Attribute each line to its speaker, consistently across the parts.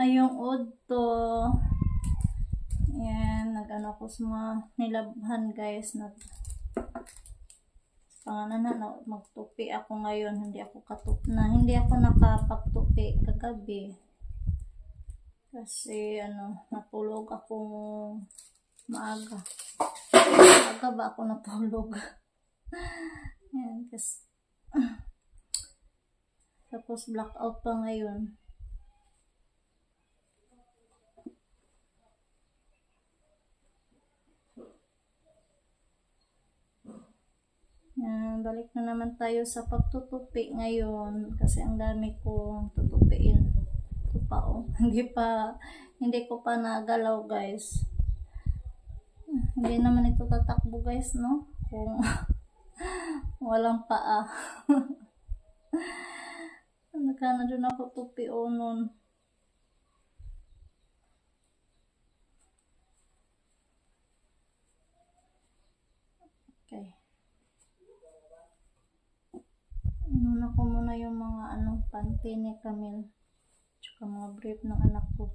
Speaker 1: Maayong udto. Ayan, nag-ano ko sa mga nilabhan guys. Pangalan na magtupi ako ngayon. Hindi ako nakapagtupi kagabi. Kasi natulog ako maaga. Maaga ba ako natulog? Ayan, kasi tapos blackout pa ngayon. Yan, balik na naman tayo sa pagtutupi ngayon kasi ang dami kong tutupiin. Ito pa oh. Hindi ko pa nagalaw guys. Hindi naman ito tatakbo guys, no? Kung walang paa. Nagkana dun ako tupi o nun. Okay. Nuna ko muna yung mga panty ni Camille. Tsaka mga brief ng anak ko.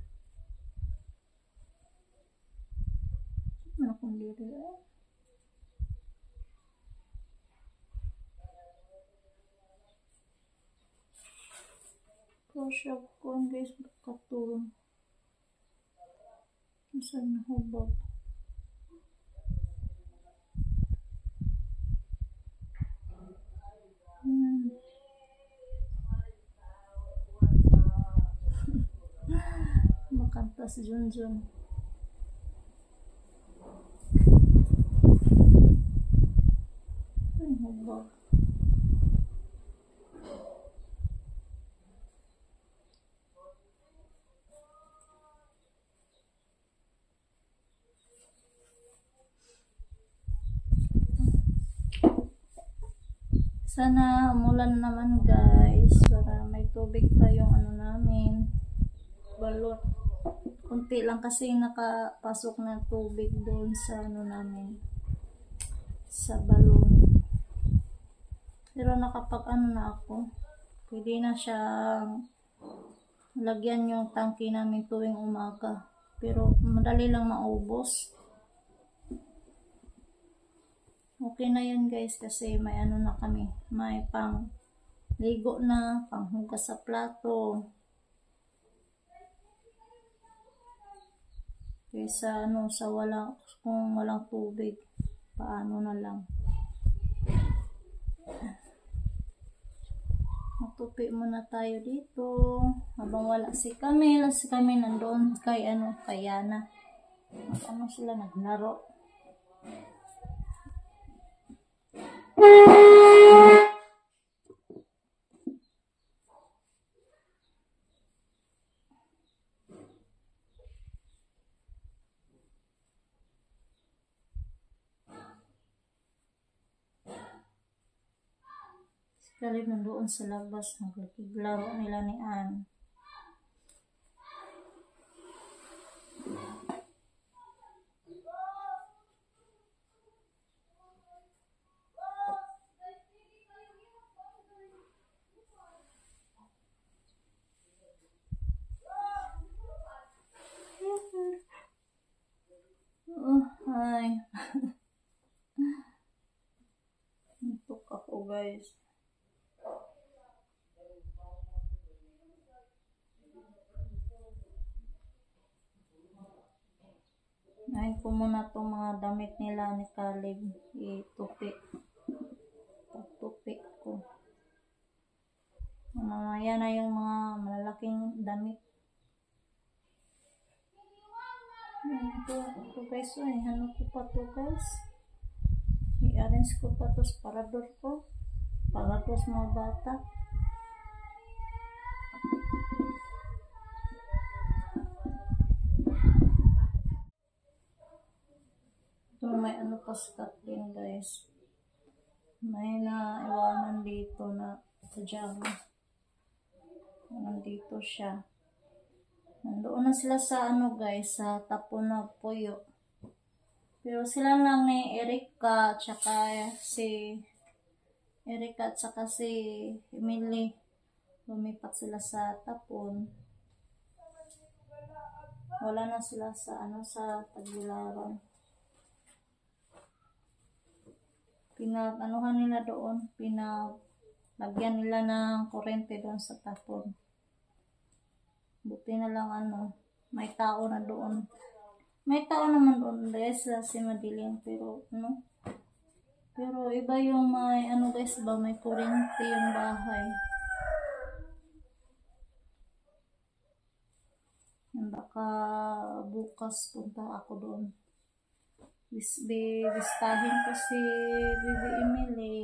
Speaker 1: Ano kung dito eh? Push up ko guys, katulong. Saan na hubog? Makanta si Junjun. Ay, hubog. Sana umulan naman guys para may tubig pa yung namin balot. Kunti lang kasi nakapasok na tubig doon sa namin sa balon. Pero nakapag na ako. Pwede na siyang lagyan yung tangke namin tuwing umaga. Pero madali lang maubos. Okay na yun guys kasi may na kami. May pang ligo na, panghugas sa plato. Kaysa kung walang tubig, paano na lang. Matupi muna tayo dito. Habang wala si Camille nandoon kay Yana. Sila naglaro. Kali nandoon sa labas, naglaro nila ni Ann. Oh, hi. Antok ako guys. Nahin ko muna itong mga damit nila ni Caleb. Itupi. Pagtupi ko. Yan na yung mga malalaking damit. Ito guys. Ano ko pa to guys? I-arrange ko pa to sa parador ko. Para to sa mga bata. Ito may paskat din guys. May naiwanan dito na pajama. Nandito siya. Nandoon na sila sa guys, sa tapon na puyo. Pero sila lang ni Erika at saka si Emily. Lumipat sila sa tapon. Wala na sila sa sa Tagbilaran. Pinag-anuhan nila doon, lagyan nila ng kuryente doon sa tapon. Buti na lang may tao na doon. May tao naman doon guys kasi madilim pero pero iba yung may guys ba, may kuryente yung bahay. Baka bukas punta ako doon. Bistahin ko si Bibi Emily.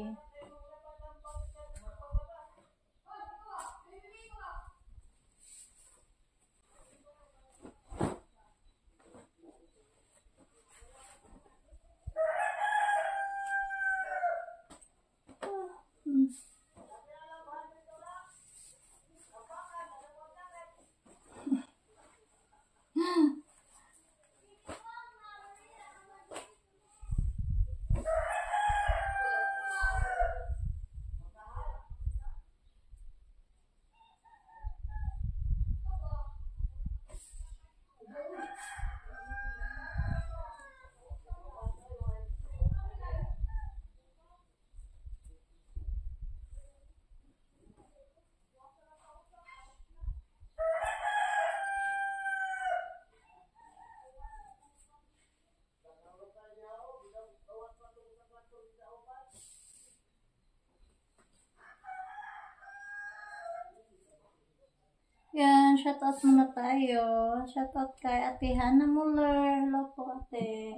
Speaker 1: Yan, shoutout muna tayo. Shoutout kay Ate Hannah Muller. Hello po ate.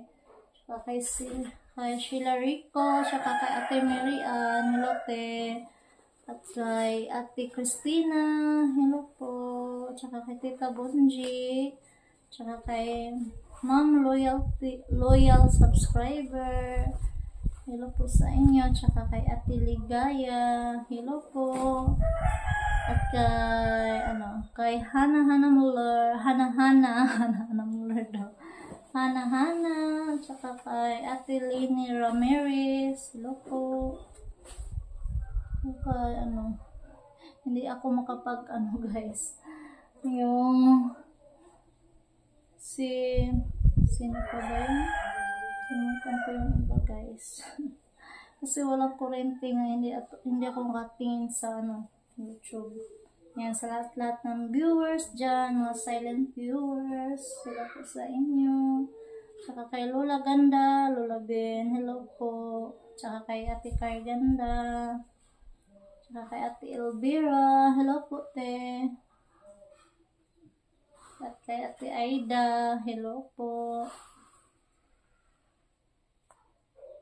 Speaker 1: Saka kay Sheila Rico. Saka kay Ate Mary Ann. Hello te. At kay Ate Christina. Hello po. Saka kay Tita Bonji. Saka kay Ma'am Loyal Subscriber. Hello po sa inyo. Saka kay Ate Ligaya. Hello po. At kay Hannah Muller. Hannah Muller daw. Hannah. Tsaka kay Ate Lini Ramirez. Hello po. Okay, hindi ako makapag guys. Yung sino pa ba yun? Sinutan ko yung iba guys. Kasi walang kurente nga, hindi ako makatingin sa YouTube. Yan, sa lahat ng viewers dyan, mga silent viewers, sila po sa inyo. Tsaka kay Lola Ganda, Lola Ben, hello po. Tsaka kay Ate Kay Ganda. Tsaka kay Ate Elvira, hello po te. At kay Ate Aida, hello po.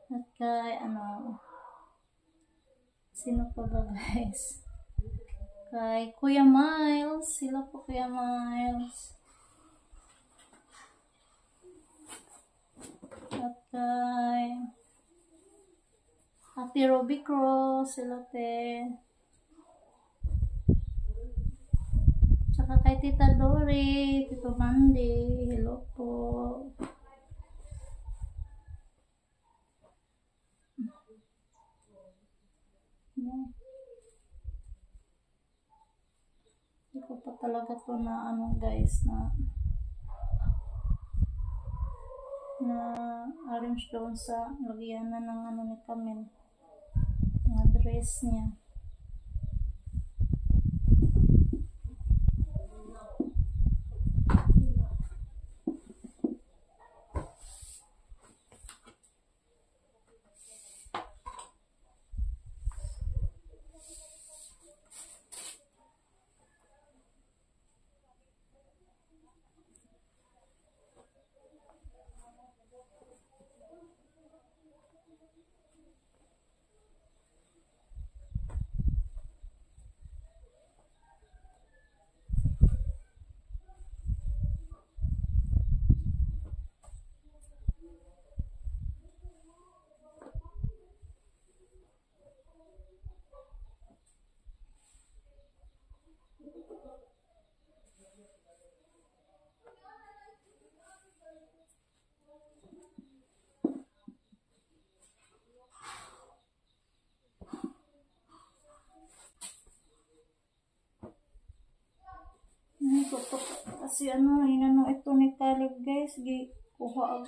Speaker 1: At kay sino pa ba guys? Kay Kuya Miles. Sila po Kuya Miles. At kay Ate Ruby Cross. Sila te. Tsaka kay Tita Dory. Tito Mandy. Hello po. Hindi ko pa talaga to na guys na arrange doon sa lagyan na ng ni Camille ng dress niya. si ano, inano ito ni Caleb guys. Kuha.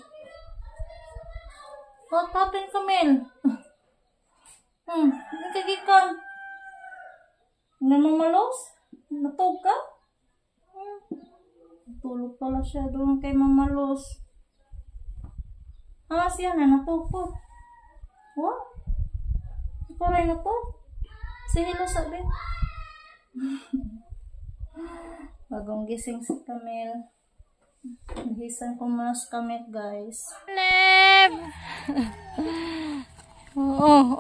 Speaker 1: What happened, Camille? Hindi kagikan. Namamalos? Natog ka? Tulog pala siya doon kay Mamalos. Siya na natog po. What? Ikaw rin natog? Si Hilo sabi. Bagong gising si Camille. Nahisan ko muna sa kamit guys. Caleb! Oh!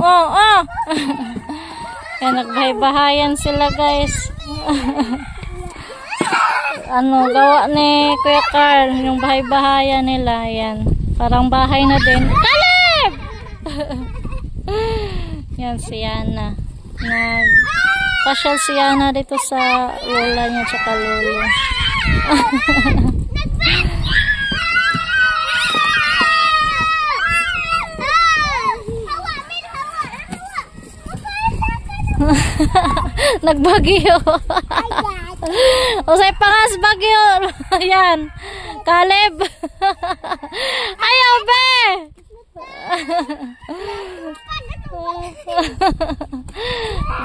Speaker 1: Kaya nagbahay-bahayan sila guys. Gawa ni Kuya Carl, yung bahay-bahayan nila, yan. Parang bahay na din. Caleb! Yan si Yana. Nagpasyal si Yana dito sa lola niya tsaka lolo. Nagbagyo. Usay pangas bagyo. Yan. Caleb. Ayaw be.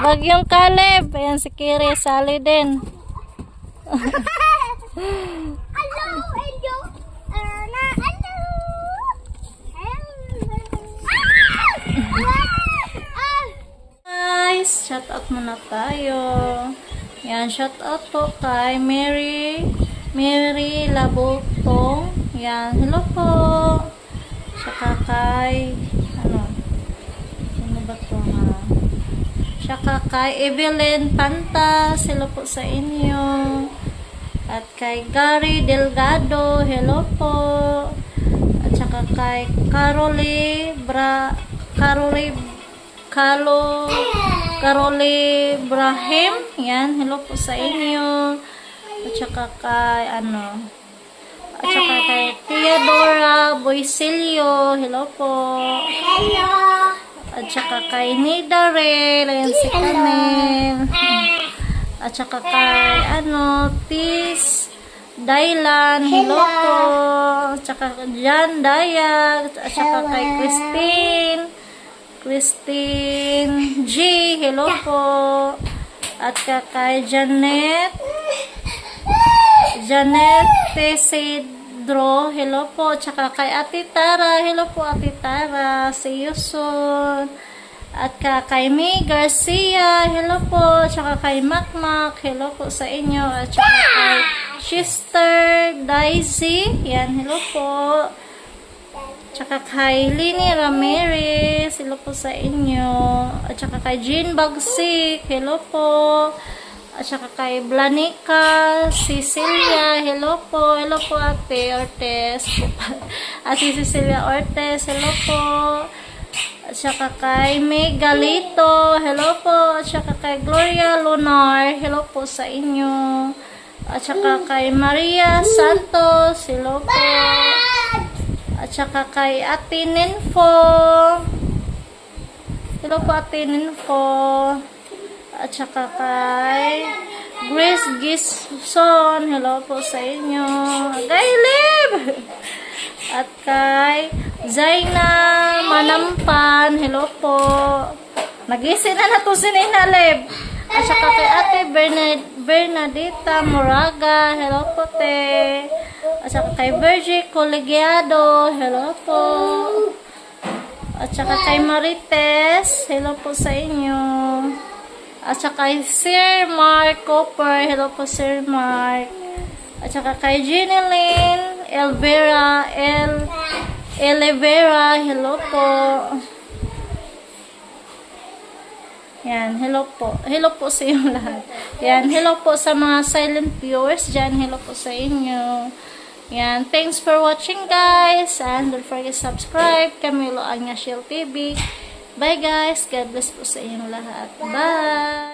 Speaker 1: Bagyong Caleb. Ayan si Kiri. Sali din. Guys, shout out muna tayo. Yan, shout out po kay Mary Labutong. Yan, hello po. Saka kay ano ba to ha? Saka kay Evelyn Pantas, hello po sa inyo. At kay Gary Delgado, hello po. At saka kay Carole Brahim, yan, hello po sa inyo. At saka kay at saka kay Theodora Boisilio, hello po. Hello. At saka kay Nidarel, ayan si Camille. At saka kay Tis Dailan, hello po. At saka Jan Dayag, at saka kay Christine G, hello po. At kay Janet Tesidro, hello po. At saka kay Ate Tara, hello po Ate Tara, see you soon. At kay May Garcia, hello po. At saka kay Makmak, hello po sa inyo. At saka kay Sister Daisy, yan, hello po. Tsaka kay Lini Ramirez, hello po sa inyo. At saka kay Jean Bagsik, hello po. At saka kay Blanica Cecilia, hello po. Hello po Ate Ortez. Ate Cecilia Ortez, hello po. At saka kay May Galito, hello po. At saka kay Gloria Lunar, hello po sa inyo. At saka kay Maria Santos, hello po. At saka kay Ate Ninfo, hello po Ate Ninfo. At saka kay Grace Gison, hello po sa inyo. Kay Lib! At kay Zaina Manampan, hello po. Nag-isin na to si Nina Lib. At saka kay Ate Bernadita Moraga, hello po te. At saka kay Virgie Colegiado, hello po. At saka kay Marites, hello po sa inyo. At saka kay Sir Mark Cooper, hello po Sir Mark. At saka kay Jeneline Elvera, hello po. Yan, hello po. Hello po sa inyo lahat. Yan, hello po sa mga silent viewers dyan. Hello po sa inyo. Yan, thanks for watching guys. And don't forget to subscribe. Camilo Agnaciel TV. Bye guys. God bless po sa inyong lahat. Bye!